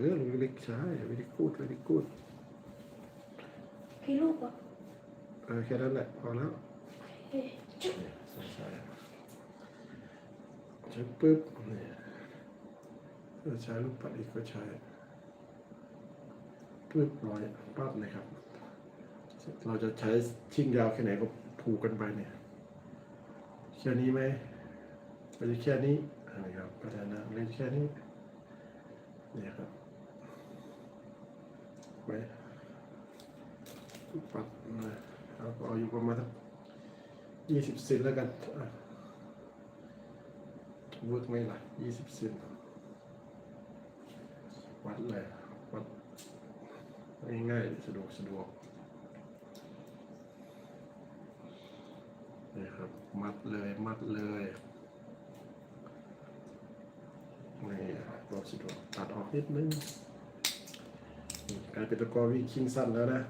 ลูกเล็กใช่วิธีกูดวิธีกูด กี่ลูกอ่ะ แค่นั้นแหละพอแล้ว เฮ้ย ใช่ปึ๊บเนี่ยใช้ลูกปัดอีกก็ใช้ปึ๊บร้อยปั๊บนะครับ เราจะใช้ชิ่งยาวแค่ไหนก็ผูกกันไปเนี่ยแค่นี้ไหมก็จะแค่นี้นะครับพัฒนาเล่นแค่นี้เนี่ยครับไปปัดนะเอาอยู่ประมาณสัก20 เซนแล้วกันเวิร์กไหมล่ะ20 เซนวัดเลยวัดง่ายๆสะดวกนี่ครับมัดเลยนี่ก็สะดวกตัดออกนิดนึงกลายเป็นตะกอวิ่งชิงสั้นแล้วนะ